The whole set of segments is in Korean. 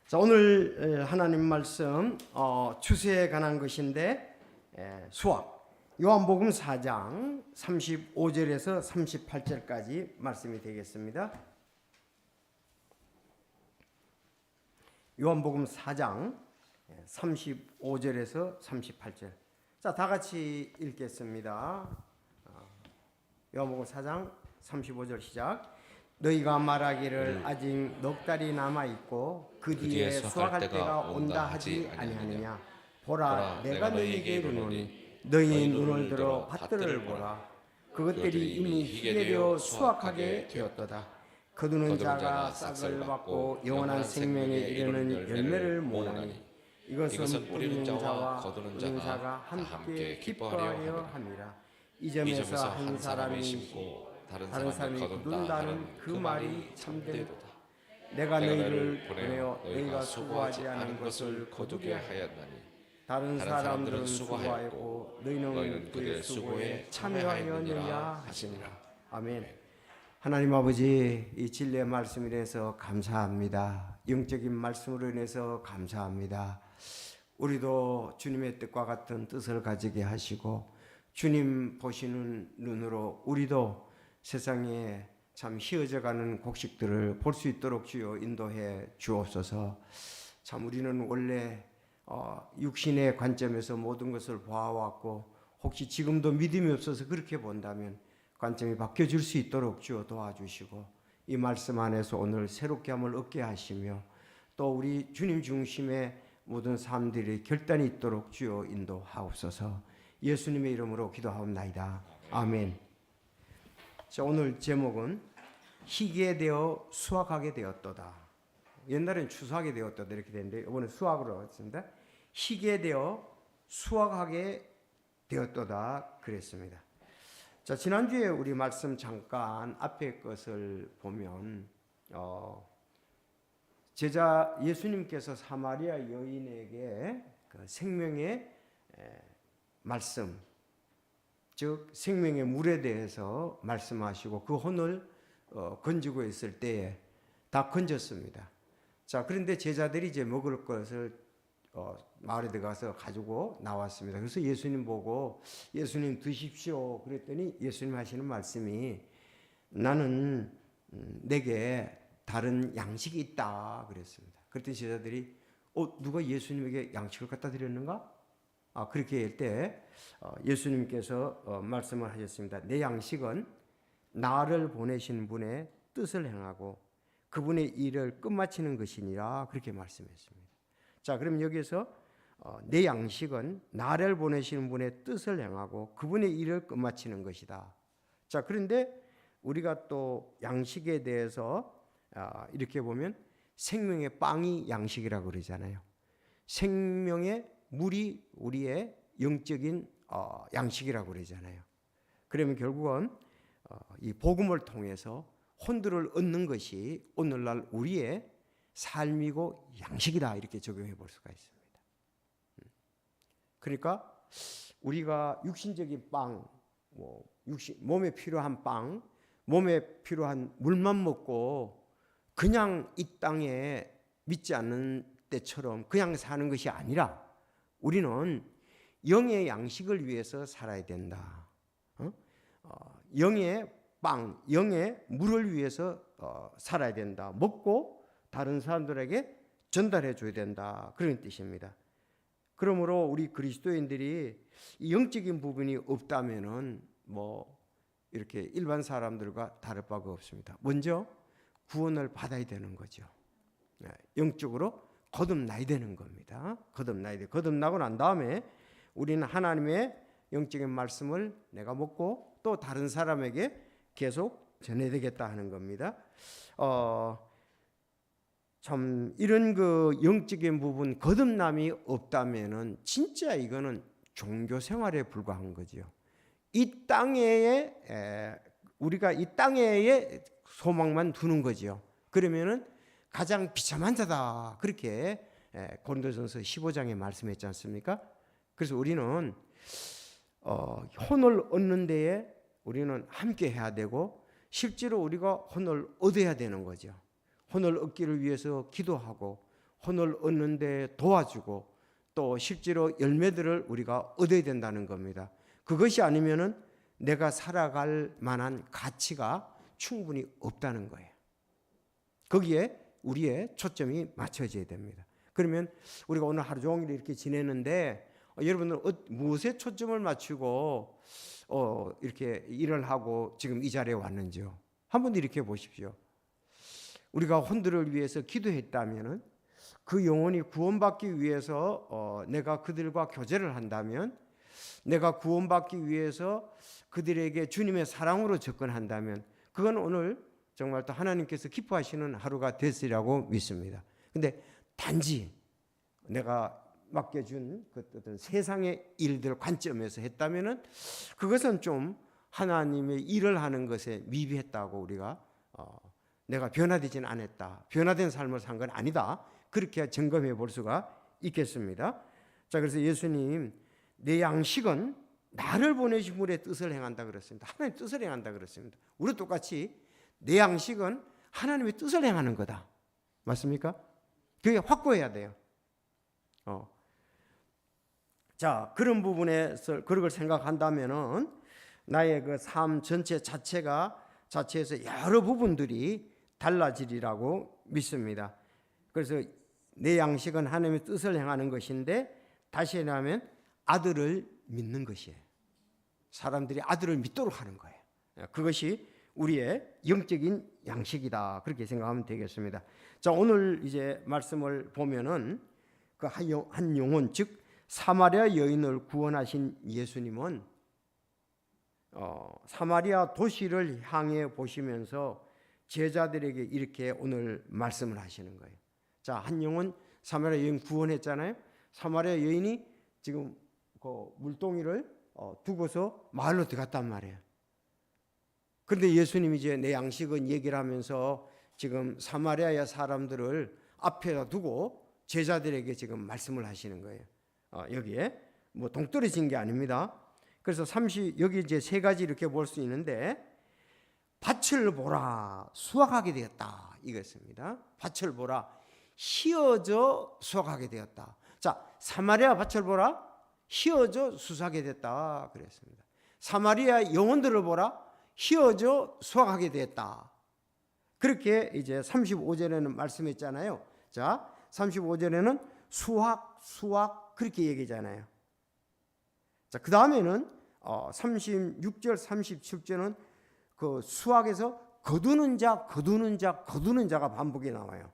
자, 오늘 하나님 말씀 추수에 관한 것인데 수학 요한복음 4장 35절에서 38절까지 말씀이 되겠습니다. 요한복음 4장 35절에서 38절. 자, 다 같이 읽겠습니다. 요한복음 4장 35절 시작. 너희가 말하기를 아직 넉 달이 남아 있고 그 뒤에 수확할 때가 온다 하지 아니하느냐. 보라, 내가 너희에게 이르노니 너희 눈을 들어 밭들을 보라. 그것들이 이미 희게되어 수확하게 되었도다. 거두는 자가 싹을 받고 영원한 생명에 이르는 열매를 모으나니 이것은 뿌리는 자와 거두는 자가 함께 기뻐하여 함이라. 이 점에서 한 사람이 심고 다른 사람이 거둔다는 그 말이 참되도다. 내가 너희를 보내어 너희가 수고하지 않은 것을 거두게 하였나니 다른 사람들은 수고하였고 너희는 그의 수고에 참여하였느냐 하시니라. 아멘. 하나님 아버지, 이 진리의 말씀에 인해서 감사합니다. 영적인 말씀으로 인해서 감사합니다. 우리도 주님의 뜻과 같은 뜻을 가지게 하시고 주님 보시는 눈으로 우리도 세상에 참 희어져가는 곡식들을 볼 수 있도록 주여 인도해 주옵소서. 참 우리는 원래 육신의 관점에서 모든 것을 보아왔고 혹시 지금도 믿음이 없어서 그렇게 본다면 관점이 바뀌어질 수 있도록 주여 도와주시고 이 말씀 안에서 오늘 새롭게 함을 얻게 하시며 또 우리 주님 중심의 모든 삶들이 결단이 있도록 주여 인도하옵소서. 예수님의 이름으로 기도하옵나이다. 아멘. 자, 오늘 제목은 희게 되어 수확하게 되었도다. 옛날엔 추수하게 되었도다 이렇게 되는데 이번에 수확으로 했습니다. 희게 되어 수확하게 되었도다 그랬습니다. 자, 지난주에 우리 말씀 잠깐 앞에 것을 보면 제자 예수님께서 사마리아 여인에게 그 생명의 말씀, 즉 생명의 물에 대해서 말씀하시고 그 혼을 건지고 있을 때에 다 건졌습니다. 자, 그런데 제자들이 이제 먹을 것을 마을에 들어가서 가지고 나왔습니다. 그래서 예수님 보고 예수님 드십시오 그랬더니 예수님 하시는 말씀이 나는 내게 다른 양식이 있다 그랬습니다. 그랬더니 제자들이 누가 예수님에게 양식을 갖다 드렸는가? 그렇게 할 때 예수님께서 말씀을 하셨습니다. 내 양식은 나를 보내신 분의 뜻을 행하고 그분의 일을 끝마치는 것이니라 그렇게 말씀했습니다. 자, 그럼 여기서 내 양식은 나를 보내시는 분의 뜻을 행하고 그분의 일을 끝마치는 것이다. 자, 그런데 우리가 또 양식에 대해서 이렇게 보면 생명의 빵이 양식이라고 그러잖아요. 생명의 물이 우리의 영적인 양식이라고 그러잖아요. 그러면 결국은 이 복음을 통해서 혼들을 얻는 것이 오늘날 우리의 삶이고 양식이다 이렇게 적용해 볼 수가 있습니다. 그러니까 우리가 육신적인 빵, 몸에 필요한 빵, 몸에 필요한 물만 먹고 그냥 이 땅에 믿지 않는 때처럼 그냥 사는 것이 아니라 우리는 영의 양식을 위해서 살아야 된다. 영의 빵, 영의 물을 위해서 살아야 된다. 먹고 다른 사람들에게 전달해 줘야 된다. 그런 뜻입니다. 그러므로 우리 그리스도인들이 이 영적인 부분이 없다면은 이렇게 일반 사람들과 다를 바가 없습니다. 먼저 구원을 받아야 되는 거죠. 영적으로 거듭나야 되는 겁니다. 거듭나야 돼. 거듭나고 난 다음에 우리는 하나님의 영적인 말씀을 내가 먹고 또 다른 사람에게 계속 전해야 되겠다 하는 겁니다. 참 이런 그 영적인 부분 거듭남이 없다면은 진짜 이거는 종교 생활에 불과한 거죠. 이 땅에 우리가 이 땅에 소망만 두는 거죠. 그러면은 가장 비참한 자다. 그렇게 고린도전서 15장에 말씀했지 않습니까? 그래서 우리는 혼을 얻는 데에 우리는 함께 해야 되고 실제로 우리가 혼을 얻어야 되는 거죠. 혼을 얻기를 위해서 기도하고 혼을 얻는데 도와주고 또 실제로 열매들을 우리가 얻어야 된다는 겁니다. 그것이 아니면은 내가 살아갈 만한 가치가 충분히 없다는 거예요. 거기에 우리의 초점이 맞춰져야 됩니다. 그러면 우리가 오늘 하루 종일 이렇게 지내는데 여러분들은 무엇에 초점을 맞추고 이렇게 일을 하고 지금 이 자리에 왔는지요? 한번 이렇게 보십시오. 우리가 혼들을 위해서 기도했다면은 그 영혼이 구원받기 위해서 내가 그들과 교제를 한다면, 내가 구원받기 위해서 그들에게 주님의 사랑으로 접근한다면 그건 오늘 정말 또 하나님께서 기뻐하시는 하루가 됐으리라고 믿습니다. 근데 단지 내가 맡겨준 그 어떤 세상의 일들 관점에서 했다면은 그것은 좀 하나님의 일을 하는 것에 미비했다고 우리가 내가 변화되진 않았다, 변화된 삶을 산 건 아니다, 그렇게 점검해 볼 수가 있겠습니다. 자, 그래서 예수님 내 양식은 나를 보내신 분의 뜻을 행한다 그랬습니다. 하나님의 뜻을 행한다 그랬습니다. 우리 똑같이 내 양식은 하나님의 뜻을 행하는 거다. 맞습니까? 그게 확고해야 돼요. 자, 그런 부분에서 그런 걸 생각한다면은 나의 그 삶 전체 자체에서 여러 부분들이 달라지리라고 믿습니다. 그래서 내 양식은 하나님의 뜻을 행하는 것인데, 다시 말하면 아들을 믿는 것이에요. 사람들이 아들을 믿도록 하는 거예요. 그것이 우리의 영적인 양식이다, 그렇게 생각하면 되겠습니다. 자, 오늘 이제 말씀을 보면은 그 한 영혼, 즉 사마리아 여인을 구원하신 예수님은 사마리아 도시를 향해 보시면서 제자들에게 이렇게 오늘 말씀을 하시는 거예요. 자, 한 영혼 사마리아 여인 구원했잖아요. 사마리아 여인이 지금 그 물동이를 두고서 마을로 들어갔단 말이에요. 그런데 예수님이 이제 내 양식은 얘기를 하면서 지금 사마리아 사람들을 앞에다 두고 제자들에게 지금 말씀을 하시는 거예요. 여기에 뭐 동떨어진 게 아닙니다. 그래서 여기 이제 세 가지 이렇게 볼 수 있는데, 밭을 보라 수확하게 되었다 이것입니다. 밭을 보라 휘어져 수확하게 되었다. 자, 사마리아 밭을 보라 휘어져 수확하게 됐다 그랬습니다. 사마리아 영혼들을 보라 휘어져 수확하게 되었다. 그렇게 이제 35절에는 말씀했잖아요. 자, 35절에는 수확 그렇게 얘기잖아요. 자, 그 다음에는 36절 37절은 그 수확에서 거두는 자가 반복이 나와요.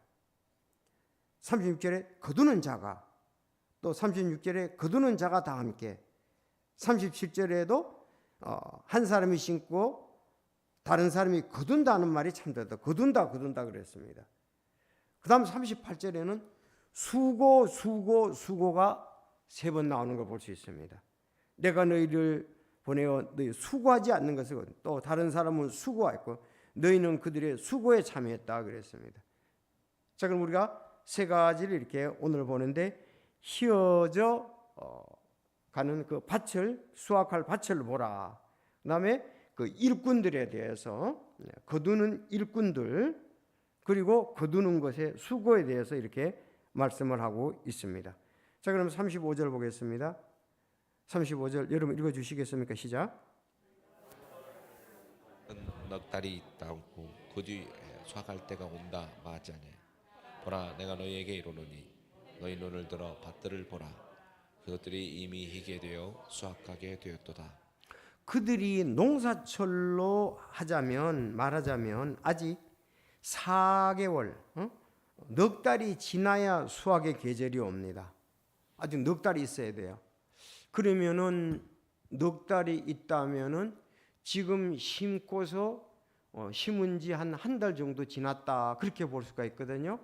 36절에 거두는 자가, 또 36절에 거두는 자가 다 함께, 37절에도 한 사람이 심고 다른 사람이 거둔다는 말이 참되다. 거둔다 그랬습니다. 그 다음 38절에는 수고가 세 번 나오는 걸 볼 수 있습니다. 내가 너희를 보내어 너희 수고하지 않는 것을, 또 다른 사람은 수고했고 너희는 그들의 수고에 참여했다 그랬습니다. 자, 그럼 우리가 세 가지를 이렇게 오늘 보는데, 휘어져 가는 그 밭을, 수확할 밭을 보라. 그다음에 그 일꾼들에 대해서, 거두는 일꾼들, 그리고 거두는 것의 수고에 대해서 이렇게 말씀을 하고 있습니다. 자, 그럼 35절 보겠습니다. 35절 여러분 읽어 주시겠습니까? 시작. 넉 달이 있다고 그 뒤에 수확할 때가 온다 마하자네. 보라, 내가 너희에게 이르노니 너희 눈을 들어 밭들을 보라. 그것들이 이미 희게 되어 수확하게 되었도다. 그들이 농사철로 말하자면 아직 4개월, 넉 달이 지나야 수확의 계절이 옵니다. 아직 넉 달이 있어야 돼요. 그러면은 넉 달이 있다면은 지금 심고서 심은 지 한 달 정도 지났다, 그렇게 볼 수가 있거든요.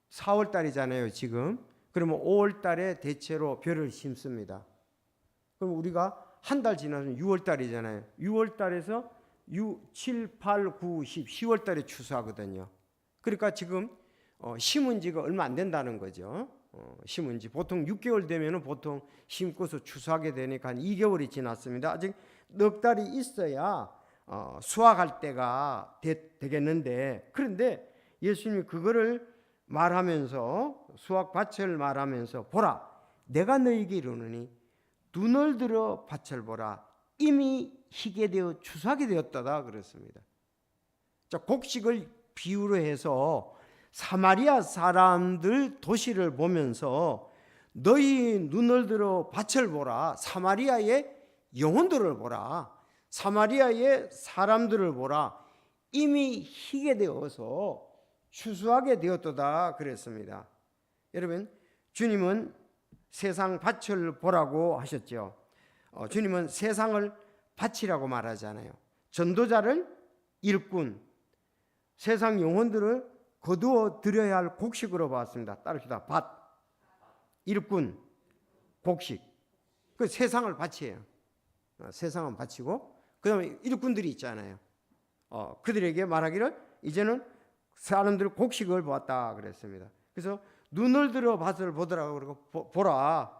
4월 달이잖아요 지금. 그러면 5월 달에 대체로 벼를 심습니다. 그럼 우리가 한 달 지나면 6월 달이잖아요. 6월 달에서 7, 8, 9, 10, 10월 달에 추수하거든요. 그러니까 지금 심은 지가 얼마 안 된다는 거죠. 심은 지 보통 6개월 되면은 보통 심고서 추수하게 되니까 한 2개월이 지났습니다. 아직 넉 달이 있어야 수확할 때가 되겠는데, 그런데 예수님이 그거를 말하면서 수확 밭을 말하면서 보라 내가 너에게 이르노니 눈을 들어 밭을 보라 이미 희게 되어 추수하게 되었다다 그랬습니다. 자, 곡식을 비유로 해서 사마리아 사람들 도시를 보면서 너희 눈을 들어 밭을 보라 사마리아의 영혼들을 보라 사마리아의 사람들을 보라 이미 희게 되어서 추수하게 되었도다 그랬습니다. 여러분 주님은 세상 밭을 보라고 하셨죠. 주님은 세상을 밭이라고 말하잖아요. 전도자를 일꾼 세상 영혼들을 거두어 들여야 할 곡식으로 봤습니다. 따릅시다. 밭, 일꾼, 곡식. 그 세상을 밭이에요. 세상은 밭이고 그 다음에 일꾼들이 있잖아요. 그들에게 말하기를 이제는 사람들 곡식을 보았다 그랬습니다. 그래서 눈을 들어 밭을 보더라고 그러고 보라.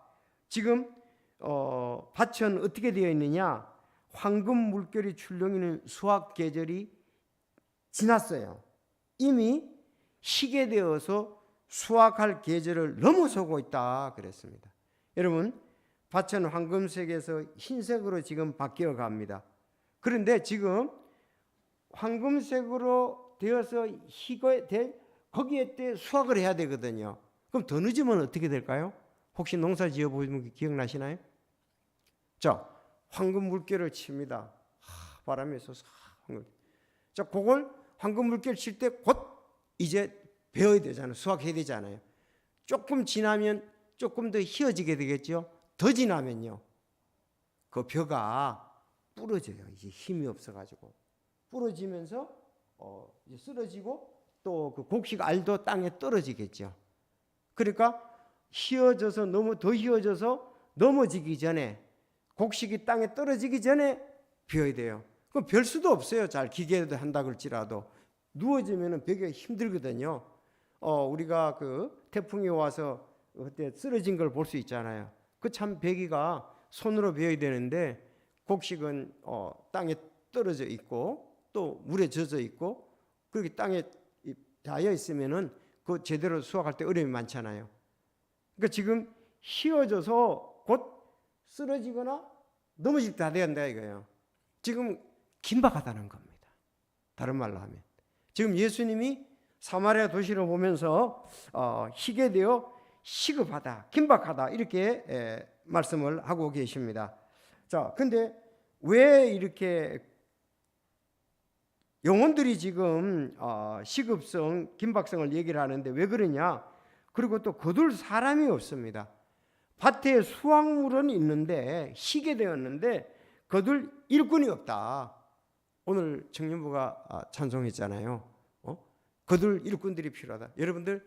지금 밭은 어떻게 되어 있느냐? 황금 물결이 출렁이는 수확 계절이 지났어요. 이미 희게 되어서 수확할 계절을 넘어서고 있다 그랬습니다. 여러분 밭은 황금색에서 흰색으로 지금 바뀌어 갑니다. 그런데 지금 황금색으로 되어서 희게 될 거기에 때 수확을 해야 되거든요. 그럼 더 늦으면 어떻게 될까요? 혹시 농사 지어보시면 기억나시나요? 자, 황금 물결을 칩니다. 바람이 있어서 자, 그걸 황금 물결 칠 때 곧 이제 베어야 되잖아요. 수확해야 되잖아요. 조금 지나면 조금 더 휘어지게 되겠죠. 더 지나면요, 그 벼가 부러져요. 이제 힘이 없어가지고 부러지면서 이제 쓰러지고 또 그 곡식 알도 땅에 떨어지겠죠. 그러니까 휘어져서 더 휘어져서 넘어지기 전에 곡식이 땅에 떨어지기 전에 벼야 돼요. 그럼 별 수도 없어요. 잘 기계도 한다 그럴지라도 누워지면은 벼기가 힘들거든요. 우리가 그 태풍이 와서 그때 쓰러진 걸 볼 수 있잖아요. 그 참 벼기가 손으로 베어야 되는데 곡식은 땅에 떨어져 있고 또 물에 젖어 있고 그렇게 땅에 닿아 있으면은 그 제대로 수확할 때 어려움이 많잖아요. 그러니까 지금 휘어져서 곧 쓰러지거나 넘어질 때 다 된다 이거예요. 지금 긴박하다는 겁니다. 다른 말로 하면 지금 예수님이 사마리아 도시를 보면서 희게 되어 시급하다, 긴박하다 이렇게 말씀을 하고 계십니다. 자, 근데 왜 이렇게 영혼들이 지금 시급성, 긴박성을 얘기를 하는데 왜 그러냐? 그리고 또 거둘 사람이 없습니다. 밭에 수확물은 있는데 희게 되었는데 거둘 일꾼이 없다. 오늘 청년부가 찬송했잖아요. 거둘 일꾼들이 필요하다. 여러분들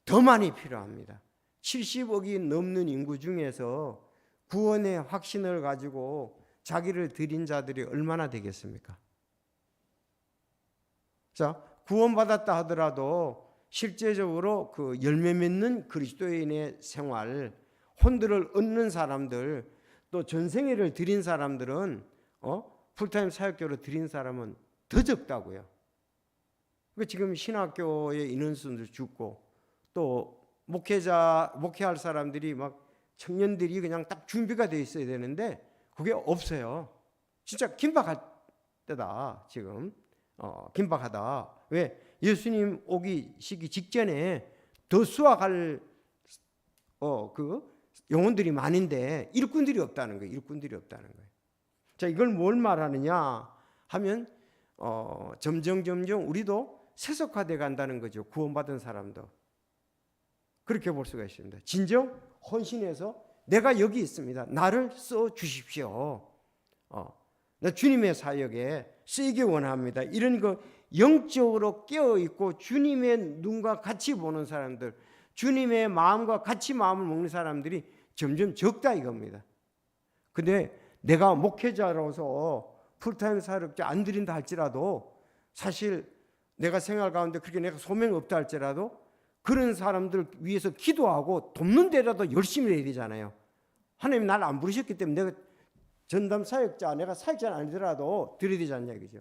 더 많이 필요합니다. 70억이 넘는 인구 중에서 구원의 확신을 가지고 자기를 드린 자들이 얼마나 되겠습니까? 자, 구원받았다 하더라도 실제적으로 그 열매 맺는 그리스도인의 생활, 혼들을 얻는 사람들, 또 전생애를 드린 사람들은 풀타임 사역교로 드린 사람은 더 적다고요. 그러니까 지금 신학교의 인원수도 죽고 또 목회할 사람들이 막 청년들이 그냥 딱 준비가 돼 있어야 되는데 그게 없어요. 진짜 긴박할 때다 지금. 긴박하다. 왜? 예수님 오기 시기 직전에 더 수확할 그 영혼들이 많은데 일꾼들이 없다는 거예요. 일꾼들이 없다는 거예요. 자, 이걸 뭘 말하느냐 하면 점점 우리도 세속화돼 간다는 거죠. 구원받은 사람도 그렇게 볼 수가 있습니다. 진정 헌신해서 내가 여기 있습니다. 나를 써 주십시오. 나 주님의 사역에 쓰이기 원합니다. 이런 거 영적으로 깨어 있고 주님의 눈과 같이 보는 사람들, 주님의 마음과 같이 마음을 먹는 사람들이 점점 적다 이겁니다. 근데 내가 목회자로서 풀타임 사역자 안 드린다 할지라도 사실 내가 생활 가운데 그렇게 내가 소명이 없다 할지라도 그런 사람들 위해서 기도하고 돕는 데라도 열심히 해야 되잖아요. 하나님 나를 안 부르셨기 때문에 내가 전담 사역자, 내가 사역자는 아니더라도 드려야 되지 않냐 이거죠.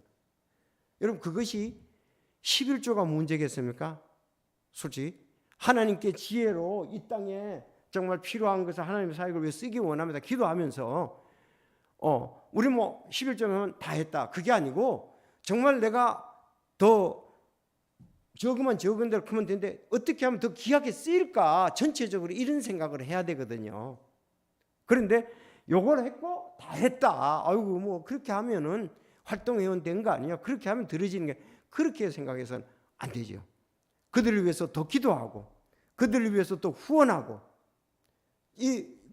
여러분 그것이 11조가 문제겠습니까? 솔직히 하나님께 지혜로 이 땅에 정말 필요한 것을 하나님의 사역을 위해 쓰기 원합니다. 기도하면서 우리 뭐 11조면 다 했다. 그게 아니고 정말 내가 더 적으면 적은 대로 크면 되는데 어떻게 하면 더 귀하게 쓰일까? 전체적으로 이런 생각을 해야 되거든요. 그런데 요걸 했고 다 했다. 아이고 뭐 그렇게 하면은 활동회원 된 거 아니야? 그렇게 하면 들어지는 게 그렇게 생각해서는 안 되죠. 그들을 위해서 더 기도하고 그들을 위해서 또 후원하고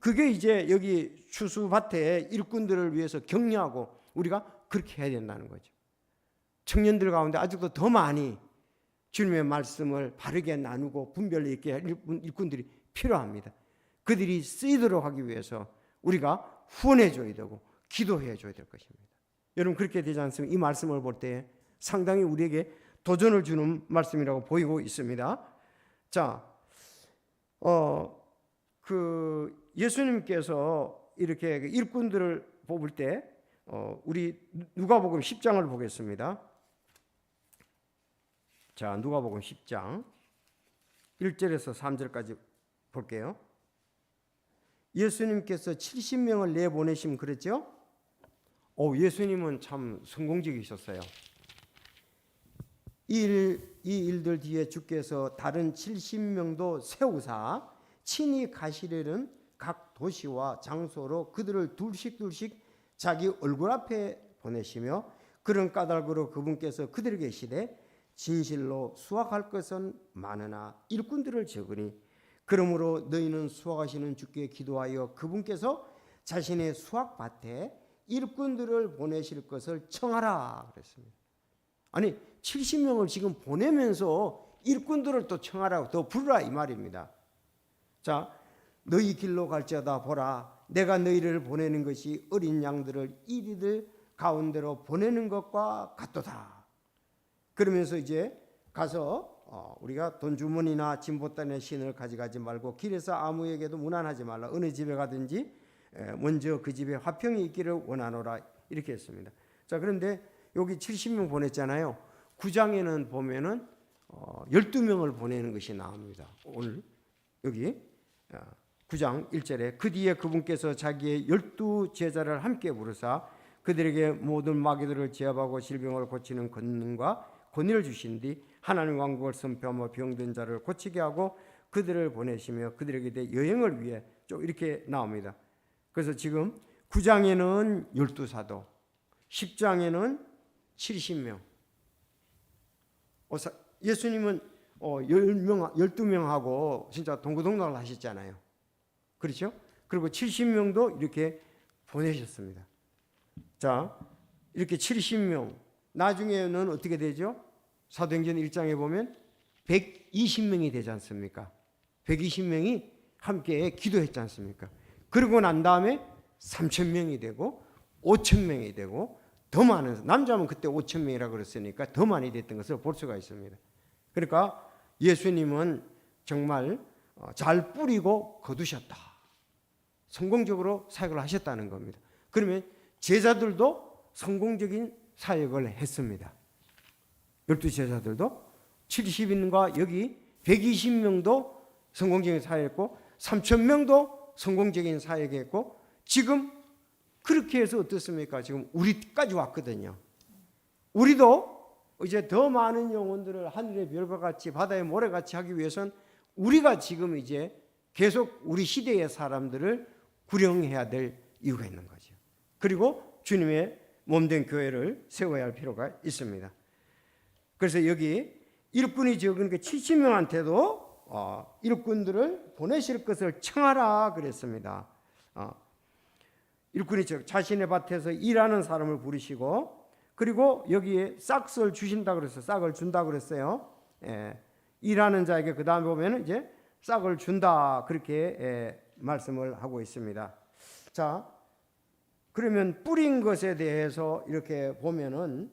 그게 이제 여기 추수밭에 일꾼들을 위해서 격려하고 우리가 그렇게 해야 된다는 거죠. 청년들 가운데 아직도 더 많이 주님의 말씀을 바르게 나누고 분별 있게 할 일꾼들이 필요합니다. 그들이 쓰이도록 하기 위해서 우리가 후원해 줘야 되고 기도해 줘야 될 것입니다. 여러분 그렇게 되지 않습니까? 이 말씀을 볼 때 상당히 우리에게 도전을 주는 말씀이라고 보이고 있습니다. 자, 예수님께서 이렇게 일꾼들을 뽑을 때 우리 누가복음 10장을 보겠습니다. 자, 누가복음 10장 1절에서 3절까지 볼게요. 예수님께서 70명을 내보내시면 그랬죠? 예수님은 참 성공적이셨어요. 이 일들 뒤에 주께서 다른 70명도 세우사 친히 가시려는 각 도시와 장소로 그들을 둘씩 자기 얼굴 앞에 보내시며 그런 까닭으로 그분께서 그들에게 이르시되 진실로 수확할 것은 많으나 일꾼들을 적으니 그러므로 너희는 수확하시는 주께 기도하여 그분께서 자신의 수확밭에 일꾼들을 보내실 것을 청하라 그랬습니다. 아니 70명을 지금 보내면서 일꾼들을 또 청하라고 더 부르라 이 말입니다. 자, 너희 길로 갈지어다 보라 내가 너희를 보내는 것이 어린 양들을 이리들 가운데로 보내는 것과 같도다. 그러면서 이제 가서 우리가 돈 주머니나 진보단의 신을 가져가지 말고 길에서 아무에게도 무난하지 말라. 어느 집에 가든지 먼저 그 집에 화평이 있기를 원하노라 이렇게 했습니다. 자, 그런데 여기 70명 보냈잖아요. 9장에는 보면은 12명을 보내는 것이 나옵니다. 오늘 여기 9장 1절에 그 뒤에 그분께서 자기의 12제자를 함께 부르사 그들에게 모든 마귀들을 제압하고 질병을 고치는 권능과 권위를 주신 뒤 하나님 왕국을 선포하며 병든 자를 고치게 하고 그들을 보내시며 그들에게 대해 여행을 위해 좀 이렇게 나옵니다. 그래서 지금 9장에는 12사도 10장에는 70명 예수님은 12명하고 진짜 동고동락을 하셨잖아요. 그렇죠? 그리고 70명도 이렇게 보내셨습니다. 자, 이렇게 70명 나중에는 어떻게 되죠? 사도행전 1장에 보면 120명이 되지 않습니까? 120명이 함께 기도했지 않습니까? 그러고 난 다음에 3,000명이 되고 5,000명이 되고 더 많은 남자면 그때 5,000명이라고 그랬으니까 더 많이 됐던 것을 볼 수가 있습니다. 그러니까 예수님은 정말 잘 뿌리고 거두셨다. 성공적으로 사역을 하셨다는 겁니다. 그러면 제자들도 성공적인 사역을 했습니다. 12제자들도 70인과 여기 120명도 성공적인 사역했고 3,000명도 성공적인 사역했고 지금 그렇게 해서 어떻습니까? 지금 우리까지 왔거든요. 우리도 이제 더 많은 영혼들을 하늘의 별과 같이 바다의 모래같이 하기 위해서는 우리가 지금 이제 계속 우리 시대의 사람들을 구령해야 될 이유가 있는 거죠. 그리고 주님의 몸된 교회를 세워야 할 필요가 있습니다. 그래서 여기 일꾼이 적은 그 70명한테도 일꾼들을 보내실 것을 청하라 그랬습니다. 일꾼이 자신의 밭에서 일하는 사람을 부르시고 그리고 여기에 싹을 주신다 그랬어요. 싹을 준다 그랬어요. 일하는 자에게 그 다음에 보면 이제 싹을 준다 그렇게 말씀을 하고 있습니다. 자, 그러면 뿌린 것에 대해서 이렇게 보면은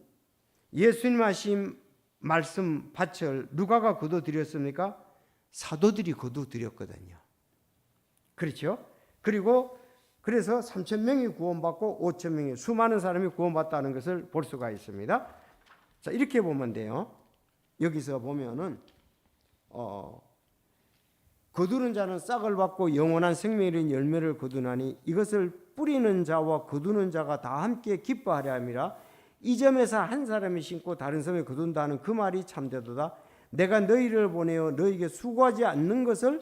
예수님 하신 말씀 밭을 누가가 거둬들였습니까? 사도들이 거둬들였거든요. 그렇죠? 그리고 그래서 3,000명이 구원받고 5,000명이 수많은 사람이 구원받다는 것을 볼 수가 있습니다. 자, 이렇게 보면 돼요. 여기서 보면은 거두는 자는 싹을 받고 영원한 생명에 이른 열매를 거두나니 이것을 뿌리는 자와 거두는 자가 다 함께 기뻐하려 함이라. 이 점에서 한 사람이 심고 다른 사람이 거둔다는 그 말이 참되도다. 내가 너희를 보내어 너희가 수고하지 않는 것을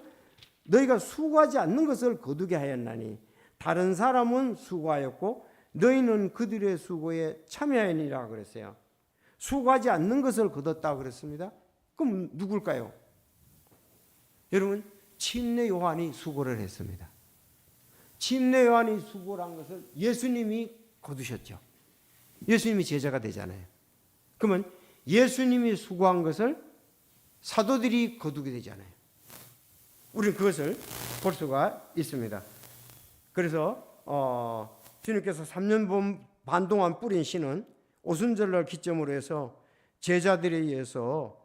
거두게 하였나니 다른 사람은 수고하였고 너희는 그들의 수고에 참여하니라 그랬어요. 수고하지 않는 것을 거뒀다 그랬습니다. 그럼 누굴까요? 여러분, 침례 요한이 수고를 했습니다. 침례 요한이 수고를 한 것을 예수님이 거두셨죠. 예수님이 제자가 되잖아요. 그러면 예수님이 수고한 것을 사도들이 거두게 되잖아요. 우리는 그것을 볼 수가 있습니다. 그래서 주님께서 3년 반 동안 뿌린 씨는 오순절날 기점으로 해서 제자들에 의해서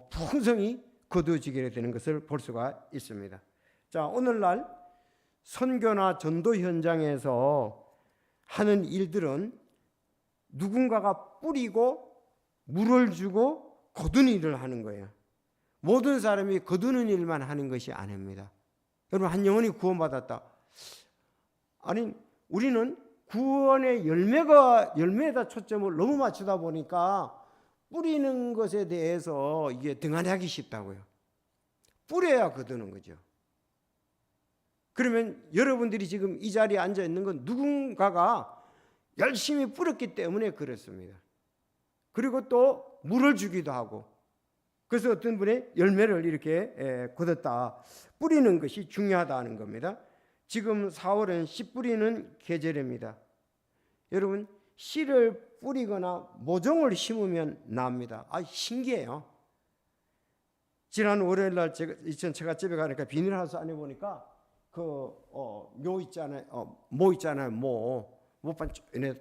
풍성히 거두어지게 되는 것을 볼 수가 있습니다. 자, 오늘날 선교나 전도 현장에서 하는 일들은 누군가가 뿌리고 물을 주고 거두는 일을 하는 거예요. 모든 사람이 거두는 일만 하는 것이 아닙니다. 여러분, 한 영혼이 구원받았다. 아니, 우리는 구원의 열매에다 초점을 너무 맞추다 보니까 뿌리는 것에 대해서 이게 등한하기 쉽다고요. 뿌려야 거두는 거죠. 그러면 여러분들이 지금 이 자리에 앉아 있는 건 누군가가 열심히 뿌렸기 때문에 그렇습니다. 그리고 또 물을 주기도 하고, 그래서 어떤 분이 열매를 이렇게 거뒀다. 뿌리는 것이 중요하다는 겁니다. 지금 4월은 씨 뿌리는 계절입니다. 여러분, 씨를 뿌리거나 모종을 심으면 납니다. 신기해요. 지난 월요일 날 제가 처갓집에 가니까 비닐하우스 안에 보니까 모 있잖아요. 모판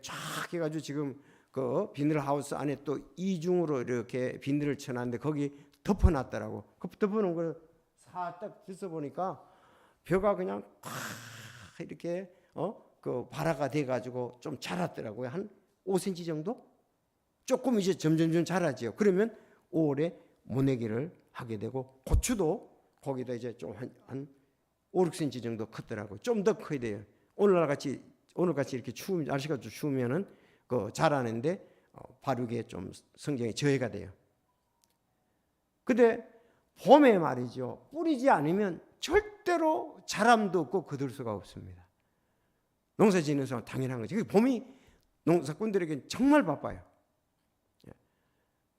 쫙 해가지고 지금 그 비닐하우스 안에 또 이중으로 이렇게 비닐을 쳐놨는데 거기 덮어놨더라고. 그 덮어놓은 걸 살짝 들서 보니까 벼가 그냥 이렇게 그 발화가 돼가지고 좀 자랐더라고요. 한 5cm 정도? 조금 이제 점점 자라지요. 그러면 5월에 모내기를 하게 되고, 고추도 거기다 이제 좀 한 5, 6cm 정도 컸더라고요. 좀 더 커야 돼요. 오늘같이 이렇게 날씨가 좀 추우면은 그 자라는데 발육에 좀 성장에 저해가 돼요. 근데 봄에 말이죠, 뿌리지 않으면 절대로 자람도 없고 거둘 수가 없습니다. 농사 짓는 사람 당연한 거죠. 봄이 농사꾼들에게는 정말 바빠요.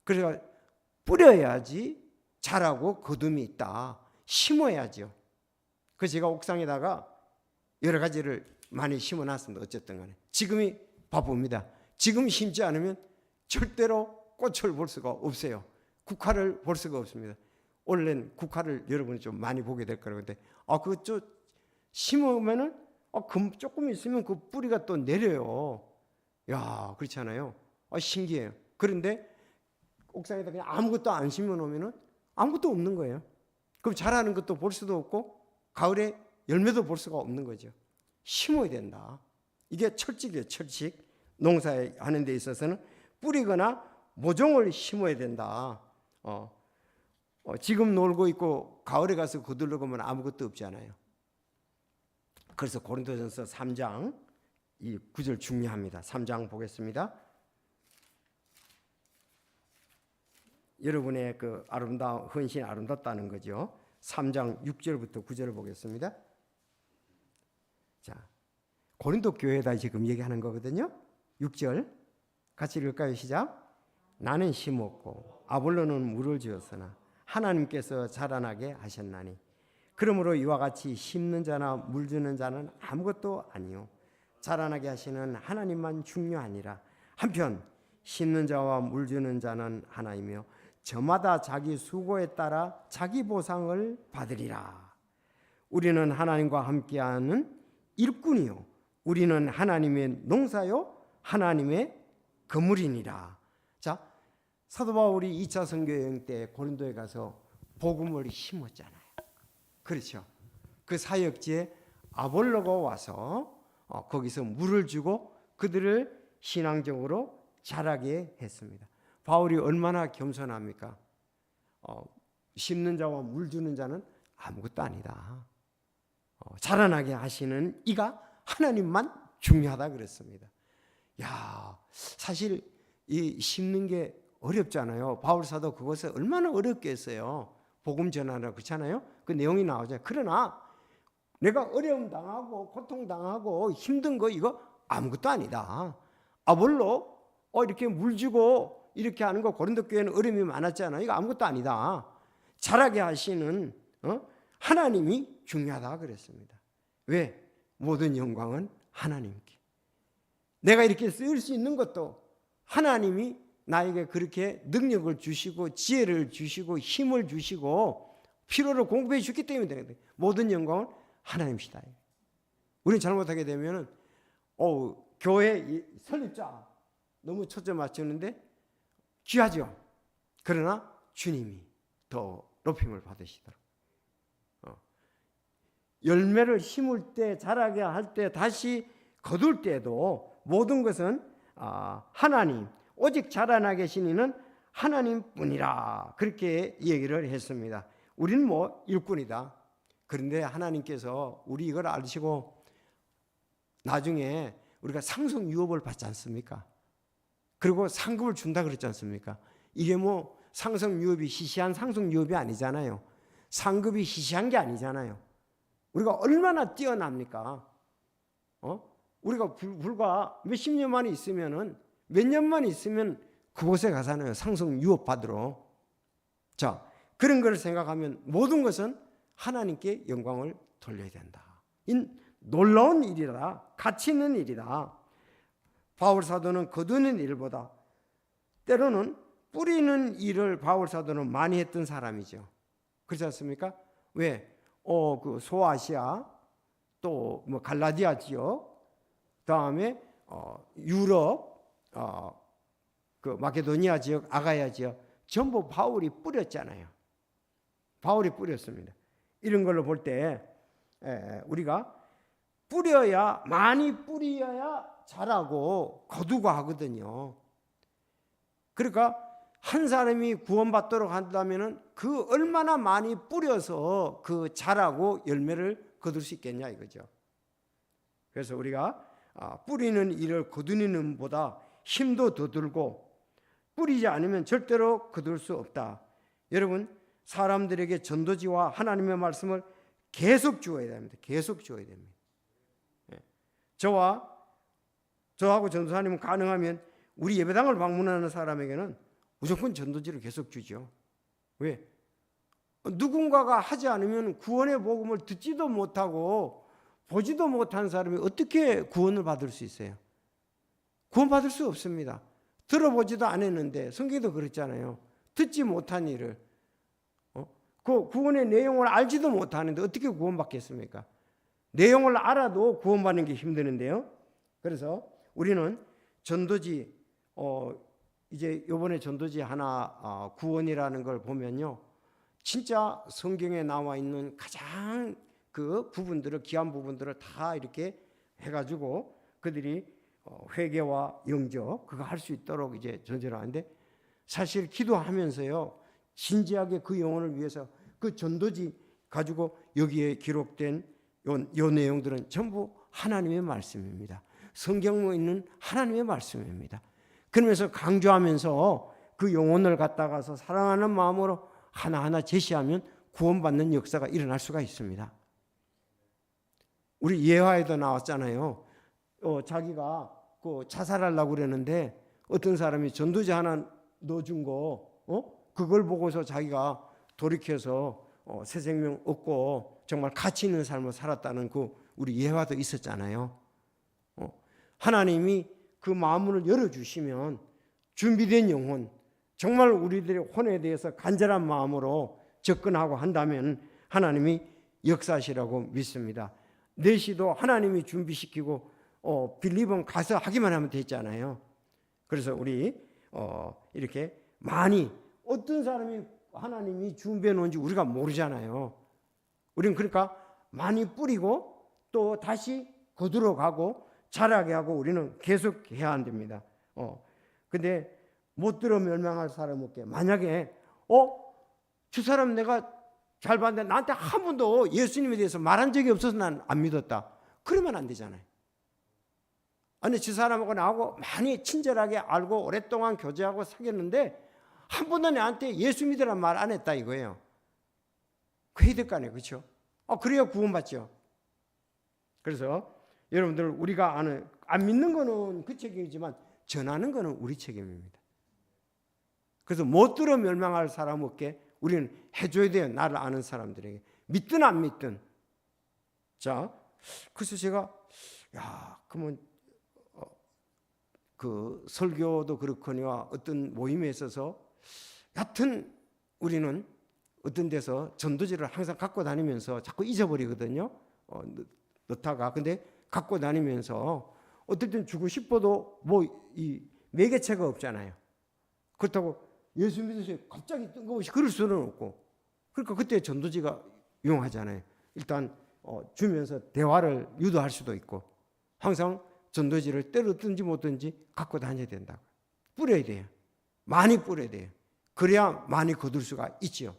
그래서 뿌려야지 자라고 거둠이 있다. 심어야죠. 그래서 제가 옥상에다가 여러 가지를 많이 심어놨습니다. 어쨌든 간에 지금이 바쁩니다. 지금 심지 않으면 절대로 꽃을 볼 수가 없어요. 국화를 볼 수가 없습니다. 원래는 국화를 여러분이 좀 많이 보게 될 거라고 근데 그거 심으면은 조금 있으면 그 뿌리가 또 내려요. 야, 그렇지 않아요? 신기해요. 그런데 옥상에다 그냥 아무것도 안 심어 놓으면은 아무것도 없는 거예요. 그럼 자라는 것도 볼 수도 없고 가을에 열매도 볼 수가 없는 거죠. 심어야 된다. 이게 철칙이에요. 철칙. 농사하는 데 있어서는 뿌리거나 모종을 심어야 된다. 지금 놀고 있고 가을에 가서 거들러 가면 아무것도 없잖아요. 그래서 고린도전서 3장 이 9절 중요합니다. 3장 보겠습니다. 여러분의 그 아름다운 헌신이 아름답다는 거죠. 3장 6절부터 9절을 보겠습니다. 자, 고린도 교회에다 지금 얘기하는 거거든요. 6절 같이 읽을까요? 시작. 나는 심었고 아볼로는 물을 주었으나 하나님께서 자라나게 하셨나니 그러므로 이와 같이 심는 자나 물 주는 자는 아무것도 아니요 자라나게 하시는 하나님만 중요하니라. 한편 심는 자와 물 주는 자는 하나이며 저마다 자기 수고에 따라 자기 보상을 받으리라. 우리는 하나님과 함께하는 일꾼이요 우리는 하나님의 농사요 하나님의 거물이니라. 자, 사도 바울이 2차 선교 여행 때 고린도에 가서 복음을 심었잖아요. 그렇죠. 그 사역지에 아볼로가 와서 거기서 물을 주고 그들을 신앙적으로 자라게 했습니다. 바울이 얼마나 겸손합니까? 심는 자와 물 주는 자는 아무것도 아니다. 자라나게 하시는 이가 하나님만 중요하다 그랬습니다. 야, 사실 이 심는 게 어렵잖아요. 바울 사도 그것을 얼마나 어렵겠어요. 복음 전하라 그렇잖아요. 그 내용이 나오잖아요. 그러나 내가 어려움 당하고 고통 당하고 힘든 거 이거 아무것도 아니다. 아볼로 이렇게 물 주고 이렇게 하는 거 고린도 교회는 어려움이 많았잖아요. 이거 아무것도 아니다. 자라게 하시는 하나님이 중요하다 그랬습니다. 왜? 모든 영광은 하나님께. 내가 이렇게 쓰일 수 있는 것도 하나님이 나에게 그렇게 능력을 주시고 지혜를 주시고 힘을 주시고 필요를 공급해 주기 때문에 되거든요. 모든 영광은 하나님이시다. 우리는 잘못하게 되면 교회 설립자 너무 초점 맞추는데 귀하죠. 그러나 주님이 더 높임을 받으시더라고요. 열매를 심을 때 자라게 할 때 다시 거둘 때도 모든 것은 하나님 오직 자라나게 하신 이는 하나님뿐이라 그렇게 얘기를 했습니다. 우리는 일꾼이다. 그런데 하나님께서 우리 이걸 아시고 나중에 우리가 상속 유업을 받지 않습니까? 그리고 상급을 준다 그랬지 않습니까? 이게 상속 유업이 희시한 상속 유업이 아니잖아요. 상급이 희시한 게 아니잖아요. 우리가 얼마나 뛰어납니까? 우리가 불과 몇십 년만 있으면은 몇 년만 있으면 그곳에 가잖아요. 상속 유업 받으러. 자, 그런 걸 생각하면 모든 것은 하나님께 영광을 돌려야 된다. 이 놀라운 일이다. 가치 있는 일이다. 바울 사도는 거두는 일보다 때로는 뿌리는 일을 바울 사도는 많이 했던 사람이죠. 그렇지 않습니까? 왜? 그 소아시아 또 갈라디아 지역 다음에 유럽 그 마케도니아 지역 아가야 지역 전부 바울이 뿌렸잖아요. 바울이 뿌렸습니다. 이런 걸로 볼 때 우리가 뿌려야 많이 뿌려야 자라고 거두고 하거든요. 그러니까 한 사람이 구원받도록 한다면은 그 얼마나 많이 뿌려서 그 자라고 열매를 거둘 수 있겠냐 이거죠. 그래서 우리가 뿌리는 일을 거두는 보다 힘도 더 들고 뿌리지 않으면 절대로 거둘 수 없다. 여러분 사람들에게 전도지와 하나님의 말씀을 계속 주어야 됩니다. 계속 주어야 됩니다. 저하고 전도사님은 가능하면 우리 예배당을 방문하는 사람에게는 무조건 전도지를 계속 주죠. 왜? 누군가가 하지 않으면 구원의 복음을 듣지도 못하고 보지도 못한 사람이 어떻게 구원을 받을 수 있어요? 구원받을 수 없습니다. 들어보지도 않았는데 성경에도 그랬잖아요. 듣지 못한 일을 그 구원의 내용을 알지도 못하는데 어떻게 구원받겠습니까? 내용을 알아도 구원받는 게 힘드는데요. 그래서 우리는 전도지 이제 이번에 전도지 하나 구원이라는 걸 보면요. 진짜 성경에 나와 있는 가장 그 부분들을 귀한 부분들을 다 이렇게 해가지고 그들이 회개와 영접 그거 할 수 있도록 이제 전제를 하는데 사실 기도하면서요 진지하게 그 영혼을 위해서 그 전도지 가지고 여기에 기록된 요 내용들은 전부 하나님의 말씀입니다. 성경에 있는 하나님의 말씀입니다. 그러면서 강조하면서 그 영혼을 갖다가서 사랑하는 마음으로 하나하나 제시하면 구원받는 역사가 일어날 수가 있습니다. 우리 예화에도 나왔잖아요. 자기가 그 자살하려고 그랬는데 어떤 사람이 전도지 하나 넣어준 거 그걸 보고서 자기가 돌이켜서 새 생명 얻고 정말 가치 있는 삶을 살았다는 그 우리 예화도 있었잖아요. 하나님이 그 마음을 열어주시면 준비된 영혼 정말 우리들의 혼에 대해서 간절한 마음으로 접근하고 한다면 하나님이 역사하시라고 믿습니다. 내시도 하나님이 준비시키고 빌립은 가서 하기만 하면 됐잖아요. 그래서 우리 이렇게 많이 어떤 사람이 하나님이 준비해 놓은지 우리가 모르잖아요. 우리는 그러니까 많이 뿌리고 또 다시 거두러 가고 자라게 하고 우리는 계속 해야 한답니다. 근데 못 들어 멸망할 사람 없게 만약에 저 사람 내가 잘 봤는데 나한테 한 번도 예수님에 대해서 말한 적이 없어서 난 안 믿었다. 그러면 안 되잖아요. 아니 저 사람하고 나하고 많이 친절하게 알고 오랫동안 교제하고 사귀었는데 한 번도 나한테 예수 믿으란 말 안 했다 이거예요. 그래야 될 거 아니에요. 그렇죠? 그래야 구원받죠. 그래서 여러분들 우리가 안 믿는 거는 그 책임이지만 전하는 거는 우리 책임입니다. 그래서 못 들어 멸망할 사람 없게 우리는 해줘야 돼요. 나를 아는 사람들에게. 믿든 안 믿든. 자, 그래서 제가 그러면 그 설교도 그렇거니와 어떤 모임에 있어서 여튼 우리는 어떤 데서 전도지를 항상 갖고 다니면서 자꾸 잊어버리거든요. 넣다가 근데 갖고 다니면서 어떨 땐 주고 싶어도 이 매개체가 없잖아요. 그렇다고 예수 믿으세요 갑자기 뜬금없이 그럴 수는 없고 그러니까 그때 전도지가 유용하잖아요. 일단 주면서 대화를 유도할 수도 있고 항상 전도지를 때렸든지 못든지 갖고 다녀야 된다고. 뿌려야 돼요. 많이 뿌려야 돼요. 그래야 많이 거둘 수가 있지요.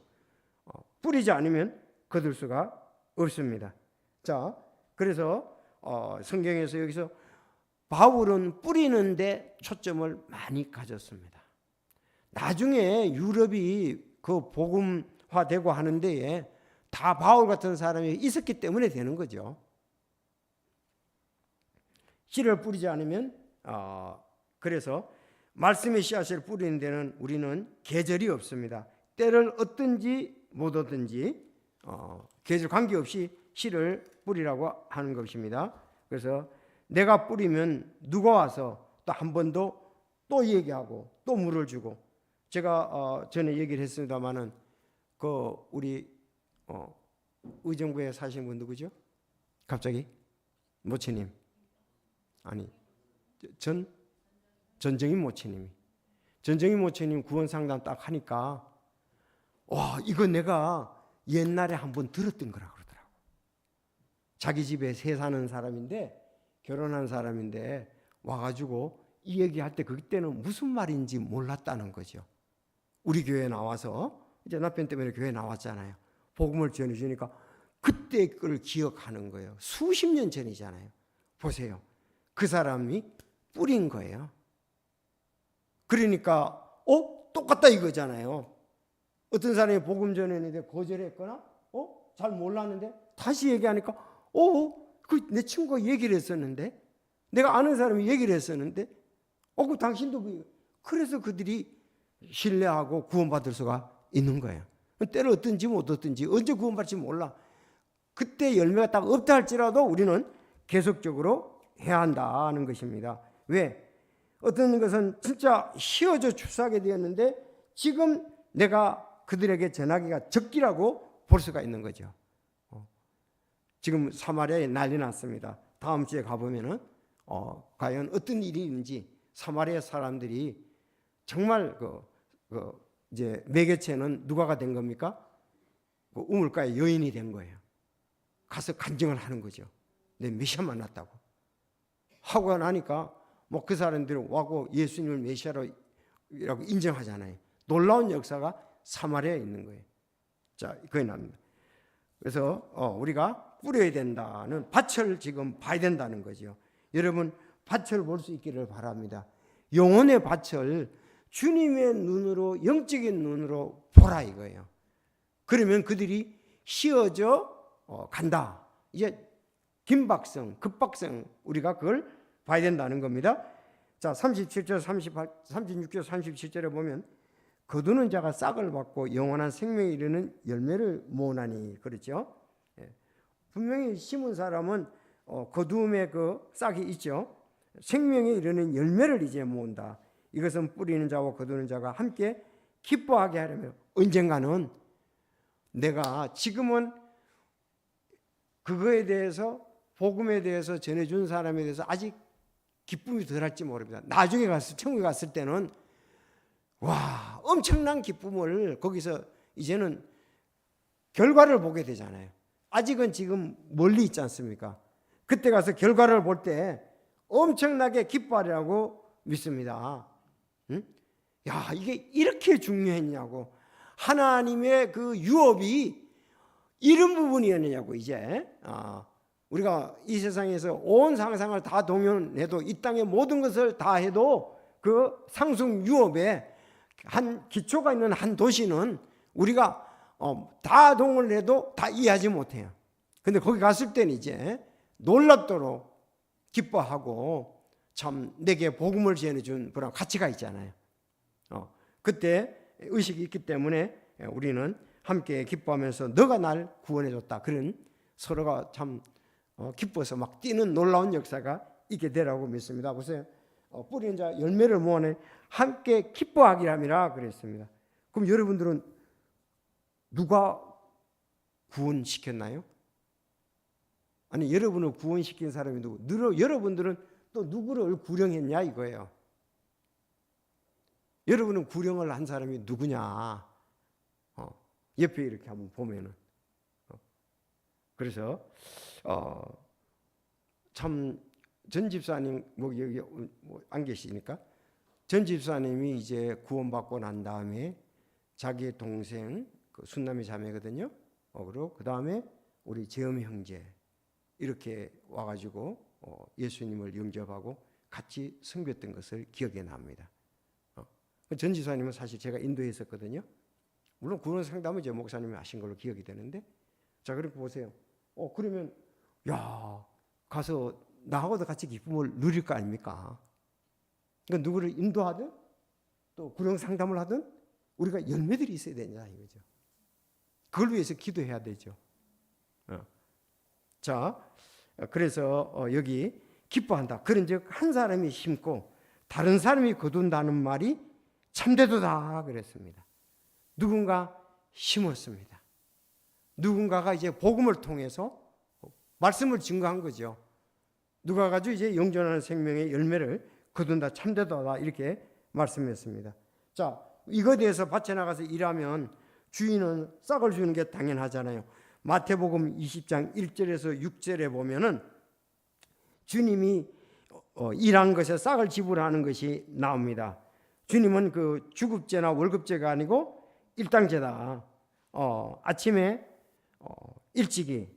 뿌리지 않으면 거둘 수가 없습니다. 자, 그래서 성경에서 여기서 바울은 뿌리는데 초점을 많이 가졌습니다. 나중에 유럽이 그 복음화되고 하는 데에 다 바울 같은 사람이 있었기 때문에 되는 거죠. 씨를 뿌리지 않으면 그래서 말씀의 씨앗을 뿌리는 데는 우리는 계절이 없습니다. 때를 얻든지 못 얻든지 계절 관계없이 씨를 뿌리라고 하는 것입니다. 그래서 내가 뿌리면 누가 와서 또 한 번 더 또 얘기하고 또 물을 주고 제가 전에 얘기를 했습니다마는 그 우리 의정부에 사시는 분 누구죠? 갑자기 모체님 아니 전정인 모체님 구원 상담 딱 하니까 와 이거 내가 옛날에 한번 들었던 거라 그러더라고. 자기 집에 새 사는 사람인데 결혼한 사람인데 와가지고 이 얘기할 때 그때는 무슨 말인지 몰랐다는 거죠. 우리 교회에 나와서 이제 남편 때문에 교회에 나왔잖아요. 복음을 전해주니까 그때 그걸 기억하는 거예요. 수십 년 전이잖아요. 보세요. 그 사람이 뿌린 거예요. 그러니까 똑같다 이거잖아요. 어떤 사람이 복음 전했는데 거절했거나 잘 몰랐는데 다시 얘기하니까 그 내 친구가 얘기를 했었는데 내가 아는 사람이 얘기를 했었는데 그 당신도 그래서 그들이 신뢰하고 구원받을 수가 있는 거예요. 때를 얻든지 못 얻든지 언제 구원받을지 몰라. 그때 열매가 딱 없다 할지라도 우리는 계속적으로 해야 한다는 것입니다. 왜? 어떤 것은 진짜 휘어져 추수하게 되었는데 지금 내가 그들에게 전하기가 적기라고 볼 수가 있는 거죠. 지금 사마리아에 난리 났습니다. 다음 주에 가보면은 과연 어떤 일이 있는지 사마리아 사람들이 정말 이제 매개체는 누가가 된 겁니까? 우물가의 여인이 된 거예요. 가서 간증을 하는 거죠. 내 메시아 만났다고 하고 나니까 그 사람들은 와고 예수님을 메시아라고 인정하잖아요. 놀라운 역사가 사마리아에 있는 거예요. 자, 그게 납니다. 그래서 우리가 뿌려야 된다는 밭을 지금 봐야 된다는 거죠. 여러분 밭을 볼 수 있기를 바랍니다. 영혼의 밭을 주님의 눈으로 영적인 눈으로 보라 이거예요. 그러면 그들이 씌어져 간다. 이제 김박성, 급박성 우리가 그걸 봐야 된다는 겁니다. 자, 37절, 36절, 37절에 보면 거두는 자가 싹을 받고 영원한 생명에 이르는 열매를 모으나니 그렇죠? 분명히 심은 사람은 거두음의 그 싹이 있죠. 생명에 이르는 열매를 이제 모은다. 이것은 뿌리는 자와 거두는 자가 함께 기뻐하게 하려면 언젠가는 내가 지금은 그거에 대해서 복음에 대해서 전해준 사람에 대해서 아직 기쁨이 덜할지 모릅니다. 나중에 천국에 갔을 때는 와 엄청난 기쁨을 거기서 이제는 결과를 보게 되잖아요. 아직은 지금 멀리 있지 않습니까? 그때 가서 결과를 볼 때 엄청나게 기뻐하리라고 믿습니다. 응? 야 이게 이렇게 중요했냐고 하나님의 그 유업이 이런 부분이었느냐고. 이제 우리가 이 세상에서 온 상상을 다 동원해도, 이 땅의 모든 것을 다 해도 그 상승 유업에 한 기초가 있는 한 도시는 우리가 다 동원해도 다 이해하지 못해요. 근데 거기 갔을 때는 이제 놀랍도록 기뻐하고, 참 내게 복음을 전해준 그런 가치가 있잖아요. 그때 의식이 있기 때문에 우리는 함께 기뻐하면서 너가 날 구원해줬다, 그런 서로가 참 기뻐서 막 뛰는 놀라운 역사가 있게 되라고 믿습니다. 보세요. 뿌리는 자 열매를 모아내 함께 기뻐하기람이라 그랬습니다. 그럼 여러분들은 누가 구원시켰나요? 아니, 여러분을 구원시킨 사람이 누구? 여러분들은 또 누구를 구령했냐 이거예요. 여러분은 구령을 한 사람이 누구냐? 옆에 이렇게 한번 보면은 그래서 참 전 집사님 여기 안 계시니까, 전 집사님이 이제 구원받고 난 다음에 자기의 동생 그 순남이 자매거든요. 그리고 그 다음에 우리 재엄 형제 이렇게 와가지고 예수님을 영접하고 같이 섬겼던 것을 기억에 납니다. 전 집사님은 사실 제가 인도했었거든요. 물론 구원 상담은 제 목사님이 하신 걸로 기억이 되는데, 자, 그렇게 보세요. 그러면 야, 가서 나하고도 같이 기쁨을 누릴 거 아닙니까? 그러니까 누구를 인도하든 또 구원 상담을 하든 우리가 열매들이 있어야 되냐 이거죠. 그걸 위해서 기도해야 되죠. 자, 그래서 여기 기뻐한다. 그런즉 한 사람이 심고 다른 사람이 거둔다는 말이 참되도다 그랬습니다. 누군가 심었습니다. 누군가가 이제 복음을 통해서 말씀을 증거한 거죠. 누가 가지고 이제 영존하는 생명의 열매를 거둔다, 참되도다 이렇게 말씀했습니다. 자, 이거에 대해서 밭에 나가서 일하면 주인은 싹을 주는 게 당연하잖아요. 마태복음 20장 1절에서 6절에 보면은 주님이 일한 것에 싹을 지불하는 것이 나옵니다. 주님은 그 주급제나 월급제가 아니고 일당제다. 아침에 일찍이,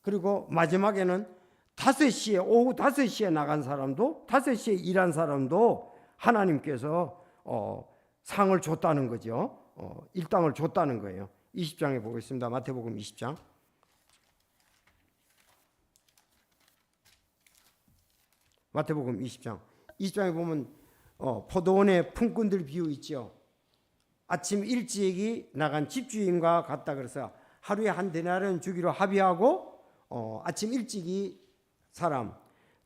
그리고 마지막에는 5시에, 오후 5시에 나간 사람도, 5시에 일한 사람도 하나님께서 상을 줬다는 거죠. 일당을 줬다는 거예요. 20장에 보겠습니다. 마태복음 20장. 마태복음 20장. 20장에 보면 포도원에 품꾼들 비유 있죠. 아침 일찍이 나간 집주인과 같다 그래서 하루에 한 데나리온 주기로 합의하고 아침 일찍이 사람,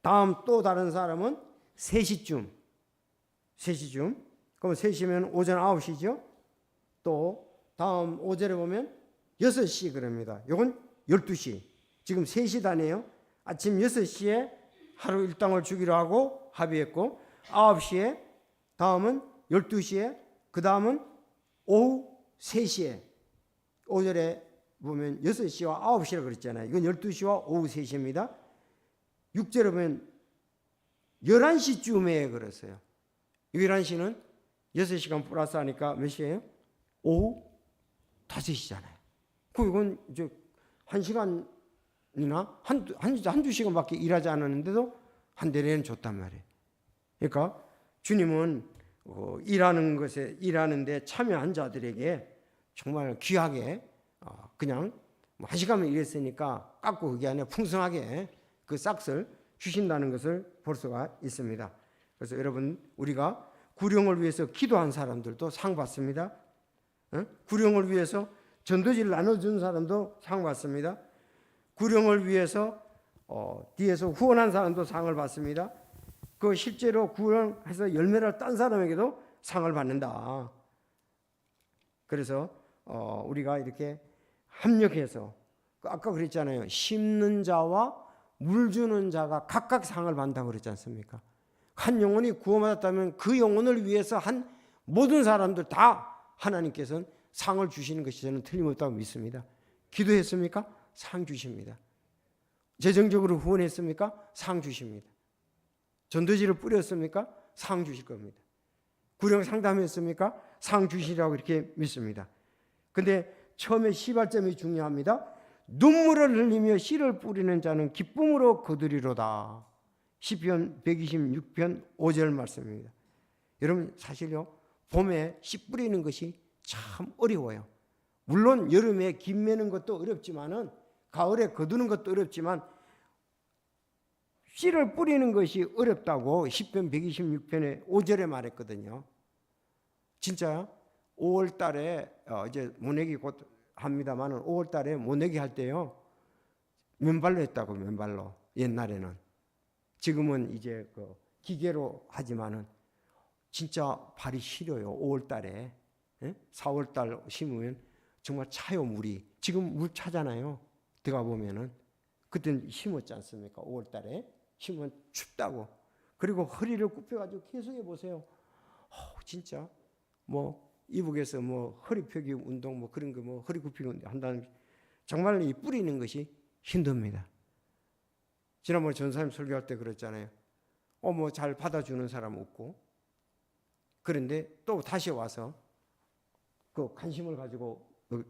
다음 또 다른 사람은 3시쯤. 그럼 3시면 오전 9시죠. 또 다음 5절에 보면 6시 그럽니다. 이건 12시. 지금 3시다네요. 아침 6시에 하루 일당을 주기로 하고 합의했고, 9시에, 다음은 12시에, 그 다음은 오후 3시에. 5절에 보면 6시와 9시라고 그랬잖아요. 이건 12시와 오후 3시입니다. 6절에 보면 11시쯤에 그랬어요. 11시는 6시간 플러스 하니까 몇 시예요? 오후 5시잖아요. 그건 이제 1시간이나 한두 시간밖에 일하지 않았는데도 한 대리는 줬단 말이에요. 그러니까 주님은 일하는데 참여한 자들에게 정말 귀하게 그냥 1시간만 일했으니까 깎고 그게 아니라 풍성하게 그 싹을 주신다는 것을 볼 수가 있습니다. 그래서 여러분, 우리가 구령을 위해서 기도한 사람들도 상 받습니다. 구령을 위해서 전도지를 나눠준 사람도 상 받습니다. 구령을 위해서 뒤에서 후원한 사람도 상을 받습니다. 그 실제로 구령해서 열매를 딴 사람에게도 상을 받는다. 그래서 우리가 이렇게 합력해서, 아까 그랬잖아요. 심는 자와 물 주는 자가 각각 상을 받는다고 그랬지 않습니까? 한 영혼이 구원받았다면 그 영혼을 위해서 한 모든 사람들 다 하나님께서는 상을 주시는 것이 저는 틀림없다고 믿습니다. 기도했습니까? 상 주십니다. 재정적으로 후원했습니까? 상 주십니다. 전도지를 뿌렸습니까? 상 주실 겁니다. 구령 상담했습니까? 상 주시라고 이렇게 믿습니다. 근데 처음에 시발점이 중요합니다. 눈물을 흘리며 씨를 뿌리는 자는 기쁨으로 거두리로다. 시편 126편 5절 말씀입니다. 여러분 사실요, 봄에 씨 뿌리는 것이 참 어려워요. 물론 여름에 김 매는 것도 어렵지만은, 가을에 거두는 것도 어렵지만 씨를 뿌리는 것이 어렵다고 시편 126편에 5절에 말했거든요. 진짜 5월 달에 이제 모내기 곧 합니다만은 5월 달에 모내기 할 때요, 맨발로 했다고. 맨발로. 옛날에는. 지금은 이제 그 기계로 하지만은 진짜 발이 시려요. 5월 달에. 4월 달 심으면 정말 차요, 물이. 지금 물 차잖아요. 들어가 보면은. 그때는 심었지 않습니까? 5월 달에 심으면 춥다고. 그리고 허리를 굽혀가지고 계속 해보세요. 진짜 뭐 이북에서 뭐 허리 펴기 운동 뭐 그런 거 뭐 허리 굽히기 한다는, 정말 이 뿌리는 것이 힘듭니다. 지난번에 전사님 설교할 때 그랬잖아요. 뭐 잘 받아주는 사람 없고, 그런데 또 다시 와서 그 관심을 가지고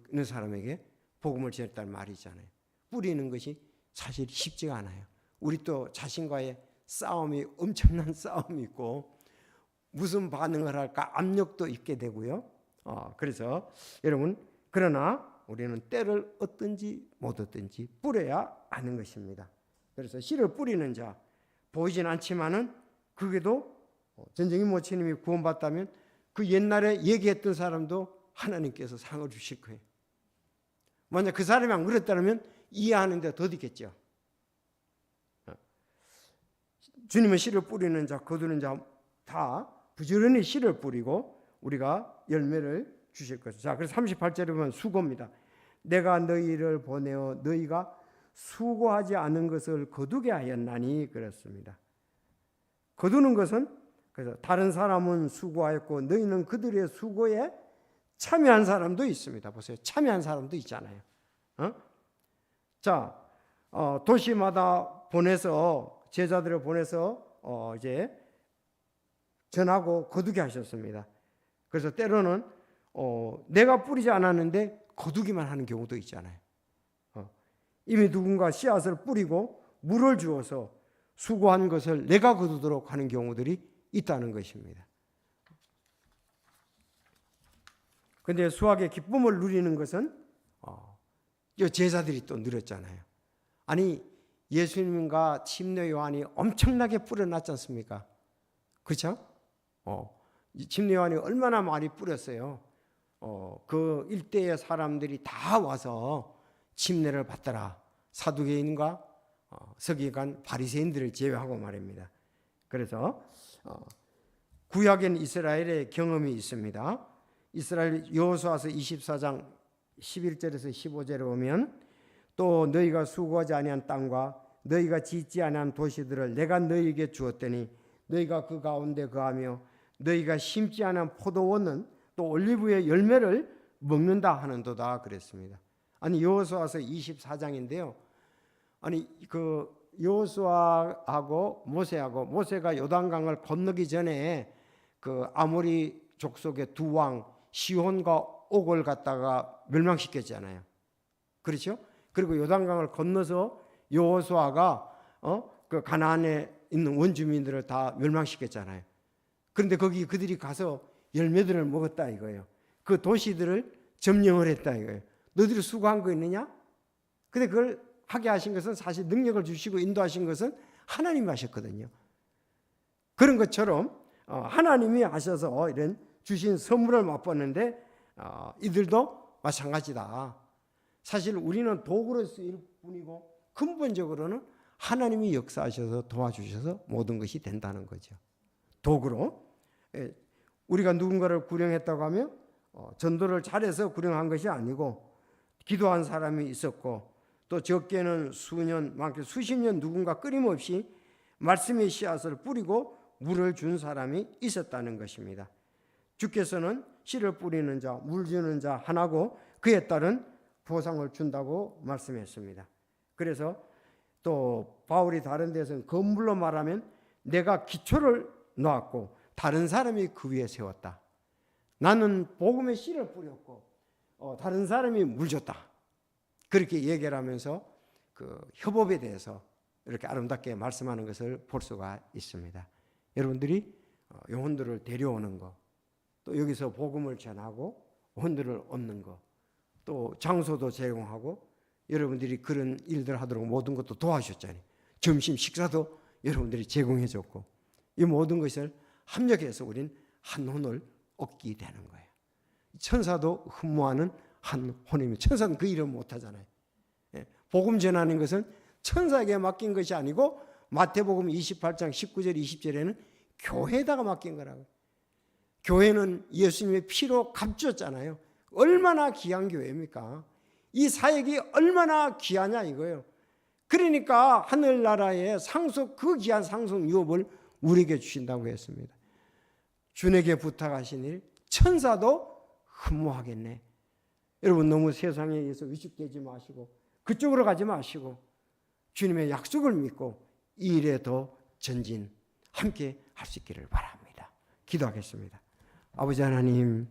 있는 사람에게 복음을 전했다는 말이 있잖아요. 뿌리는 것이 사실 쉽지가 않아요. 우리 또 자신과의 싸움이, 엄청난 싸움이 있고, 무슨 반응을 할까 압력도 있게 되고요. 그래서 여러분, 그러나 우리는 때를 얻든지 못 얻든지 뿌려야 하는 것입니다. 그래서 씨를 뿌리는 자, 보이진 않지만은 그게도 전쟁의 모친님이 구원받다면 그 옛날에 얘기했던 사람도 하나님께서 상을 주실 거예요. 만약 그 사람이 안 그랬다면 이해하는데 더디겠죠. 주님은 씨를 뿌리는 자, 거두는 자 다 부지런히 씨를 뿌리고 우리가 열매를 주실 것이죠. 자, 그래서 38절에 보면 수고입니다. 내가 너희를 보내어 너희가 수고하지 않은 것을 거두게 하였나니 그렇습니다. 거두는 것은, 그래서 다른 사람은 수고하였고 너희는 그들의 수고에 참여한 사람도 있습니다. 보세요. 참여한 사람도 있잖아요. 자, 도시마다 보내서, 제자들을 보내서 이제 전하고 거두게 하셨습니다. 그래서 때로는 내가 뿌리지 않았는데 거두기만 하는 경우도 있잖아요. 이미 누군가 씨앗을 뿌리고 물을 주어서 수고한 것을 내가 거두도록 하는 경우들이 있다는 것입니다. 그런데 수확의 기쁨을 누리는 것은 제자들이 또 누렸잖아요. 아니, 예수님과 침례 요한이 엄청나게 뿌려놨지 않습니까? 그렇죠? 침례 요한이 얼마나 많이 뿌렸어요. 그 일대의 사람들이 다 와서 침례를 받더라. 사두개인과 서기관 바리새인들을 제외하고 말입니다. 그래서 구약엔 이스라엘의 경험이 있습니다. 이스라엘 여호수아서 24장 11절에서 15절에 보면, 또 너희가 수고하지 아니한 땅과 너희가 짓지 아니한 도시들을 내가 너희에게 주었더니 너희가 그 가운데 거하며 너희가 심지 않은 포도원은 또 올리브의 열매를 먹는다 하는도다 그랬습니다. 아니, 여호수아서 24장인데요. 아니, 그 여호수아하고 모세가 요단강을 건너기 전에 그 아모리 족속의 두 왕 시혼과 옥을 갖다가 멸망시켰잖아요. 그렇죠? 그리고 요단강을 건너서 여호수아가 그 가나안에 있는 원주민들을 다 멸망시켰잖아요. 그런데 거기 그들이 가서 열매들을 먹었다 이거예요. 그 도시들을 점령을 했다 이거예요. 너희들이 수고한 거 있느냐? 근데 그걸 하게 하신 것은, 사실 능력을 주시고 인도하신 것은 하나님이 하셨거든요. 그런 것처럼 하나님이 하셔서 이런 주신 선물을 맛봤는데 이들도 마찬가지다. 사실 우리는 도구로 쓰일 뿐이고 근본적으로는 하나님이 역사하셔서 도와주셔서 모든 것이 된다는 거죠. 도구로. 우리가 누군가를 구령했다고 하면 전도를 잘해서 구령한 것이 아니고 기도한 사람이 있었고, 또 적게는 수년, 많게 수십 년 누군가 끊임없이 말씀의 씨앗을 뿌리고 물을 준 사람이 있었다는 것입니다. 주께서는 씨를 뿌리는 자, 물 주는 자 하나고 그에 따른 보상을 준다고 말씀했습니다. 그래서 또 바울이 다른 데서는 건물로 말하면 내가 기초를 놓았고 다른 사람이 그 위에 세웠다. 나는 복음의 씨를 뿌렸고 다른 사람이 물 줬다. 그렇게 얘기를 하면서 그 협업에 대해서 이렇게 아름답게 말씀하는 것을 볼 수가 있습니다. 여러분들이 영혼들을 데려오는 것, 또 여기서 복음을 전하고 영혼들을 얻는 것, 또 장소도 제공하고 여러분들이 그런 일들 하도록 모든 것도 도와주셨잖아요. 점심 식사도 여러분들이 제공해 줬고 이 모든 것을 합력해서 우린 한 혼을 얻게 되는 거예요. 천사도 흠모하는 한 혼이면 천사는 그 일을 못하잖아요. 복음 전하는 것은 천사에게 맡긴 것이 아니고 마태복음 28장 19절 20절에는 교회에다가 맡긴 거라고. 교회는 예수님의 피로 값졌잖아요. 얼마나 귀한 교회입니까? 이 사역이 얼마나 귀하냐 이거예요. 그러니까 하늘나라의 상속, 그 귀한 상속 유업을 우리에게 주신다고 했습니다. 주님에게 부탁하신 일 천사도 흠모하겠네. 여러분 너무 세상에 의해서 위축되지 마시고 그쪽으로 가지 마시고 주님의 약속을 믿고 이 일에 더 전진 함께 할 수 있기를 바랍니다. 기도하겠습니다. 아버지 하나님,